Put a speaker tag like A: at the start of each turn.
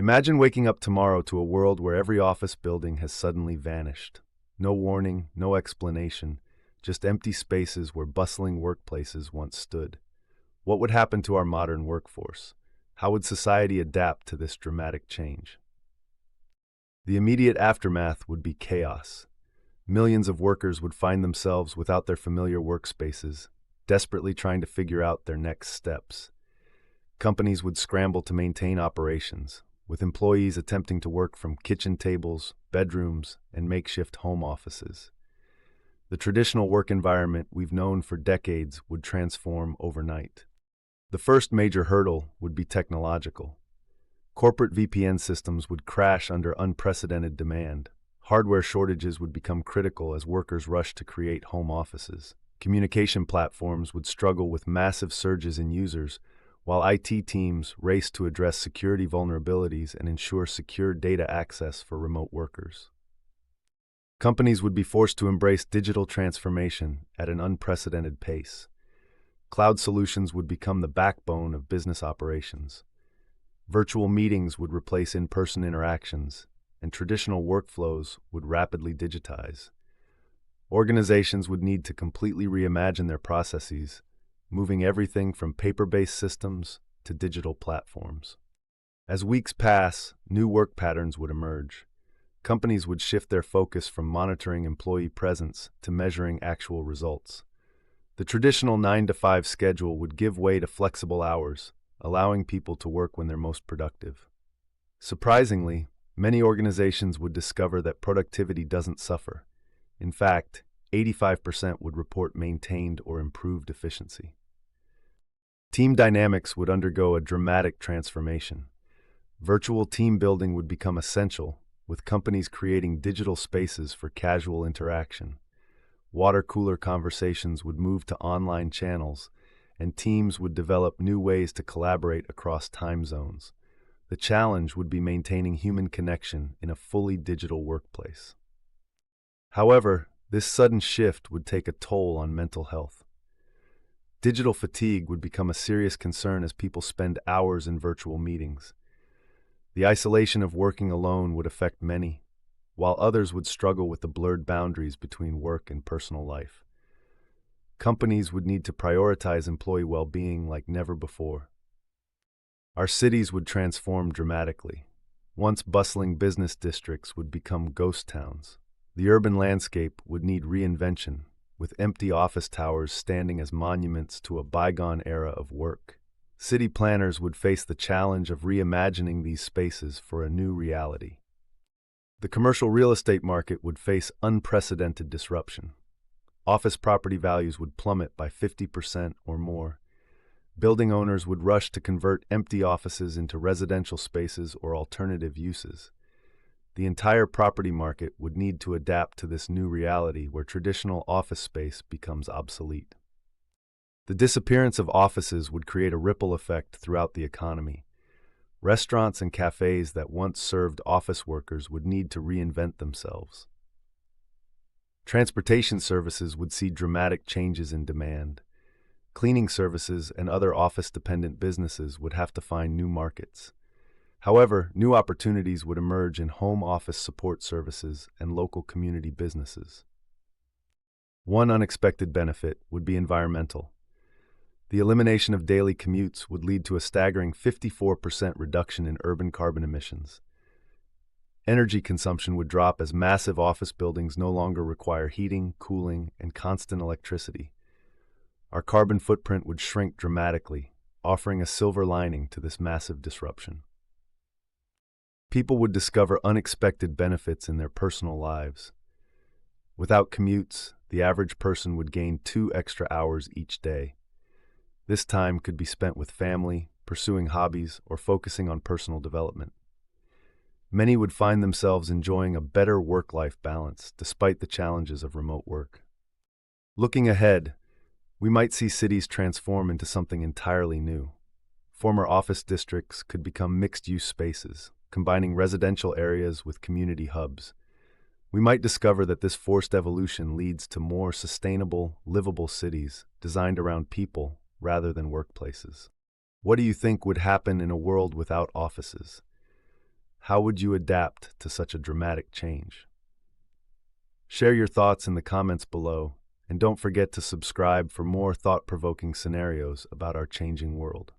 A: Imagine waking up tomorrow to a world where every office building has suddenly vanished. No warning, no explanation, just empty spaces where bustling workplaces once stood. What would happen to our modern workforce? How would society adapt to this dramatic change? The immediate aftermath would be chaos. Millions of workers would find themselves without their familiar workspaces, desperately trying to figure out their next steps. Companies would scramble to maintain operations, with employees attempting to work from kitchen tables, bedrooms, and makeshift home offices. The traditional work environment we've known for decades would transform overnight. The first major hurdle would be technological. Corporate VPN systems would crash under unprecedented demand. Hardware shortages would become critical as workers rushed to create home offices. Communication platforms would struggle with massive surges in users, while IT teams raced to address security vulnerabilities and ensure secure data access for remote workers. Companies would be forced to embrace digital transformation at an unprecedented pace. Cloud solutions would become the backbone of business operations. Virtual meetings would replace in-person interactions, and traditional workflows would rapidly digitize. Organizations would need to completely reimagine their processes, moving everything from paper-based systems to digital platforms. As weeks pass, new work patterns would emerge. Companies would shift their focus from monitoring employee presence to measuring actual results. The traditional 9-to-5 schedule would give way to flexible hours, allowing people to work when they're most productive. Surprisingly, many organizations would discover that productivity doesn't suffer. In fact, 85% would report maintained or improved efficiency. Team dynamics would undergo a dramatic transformation. Virtual team building would become essential, with companies creating digital spaces for casual interaction. Water cooler conversations would move to online channels, and teams would develop new ways to collaborate across time zones. The challenge would be maintaining human connection in a fully digital workplace. However, this sudden shift would take a toll on mental health. Digital fatigue would become a serious concern as people spend hours in virtual meetings. The isolation of working alone would affect many, while others would struggle with the blurred boundaries between work and personal life. Companies would need to prioritize employee well-being like never before. Our cities would transform dramatically. Once bustling business districts would become ghost towns. The urban landscape would need reinvention, with empty office towers standing as monuments to a bygone era of work. City planners would face the challenge of reimagining these spaces for a new reality. The commercial real estate market would face unprecedented disruption. Office property values would plummet by 50% or more. Building owners would rush to convert empty offices into residential spaces or alternative uses. The entire property market would need to adapt to this new reality where traditional office space becomes obsolete. The disappearance of offices would create a ripple effect throughout the economy. Restaurants and cafes that once served office workers would need to reinvent themselves. Transportation services would see dramatic changes in demand. Cleaning services and other office-dependent businesses would have to find new markets. However, new opportunities would emerge in home office support services and local community businesses. One unexpected benefit would be environmental. The elimination of daily commutes would lead to a staggering 54% reduction in urban carbon emissions. Energy consumption would drop as massive office buildings no longer require heating, cooling, and constant electricity. Our carbon footprint would shrink dramatically, offering a silver lining to this massive disruption. People would discover unexpected benefits in their personal lives. Without commutes, the average person would gain 2 extra hours each day. This time could be spent with family, pursuing hobbies, or focusing on personal development. Many would find themselves enjoying a better work-life balance despite the challenges of remote work. Looking ahead, we might see cities transform into something entirely new. Former office districts could become mixed-use spaces, combining residential areas with community hubs. We might discover that this forced evolution leads to more sustainable, livable cities designed around people rather than workplaces. What do you think would happen in a world without offices? How would you adapt to such a dramatic change? Share your thoughts in the comments below, and don't forget to subscribe for more thought-provoking scenarios about our changing world.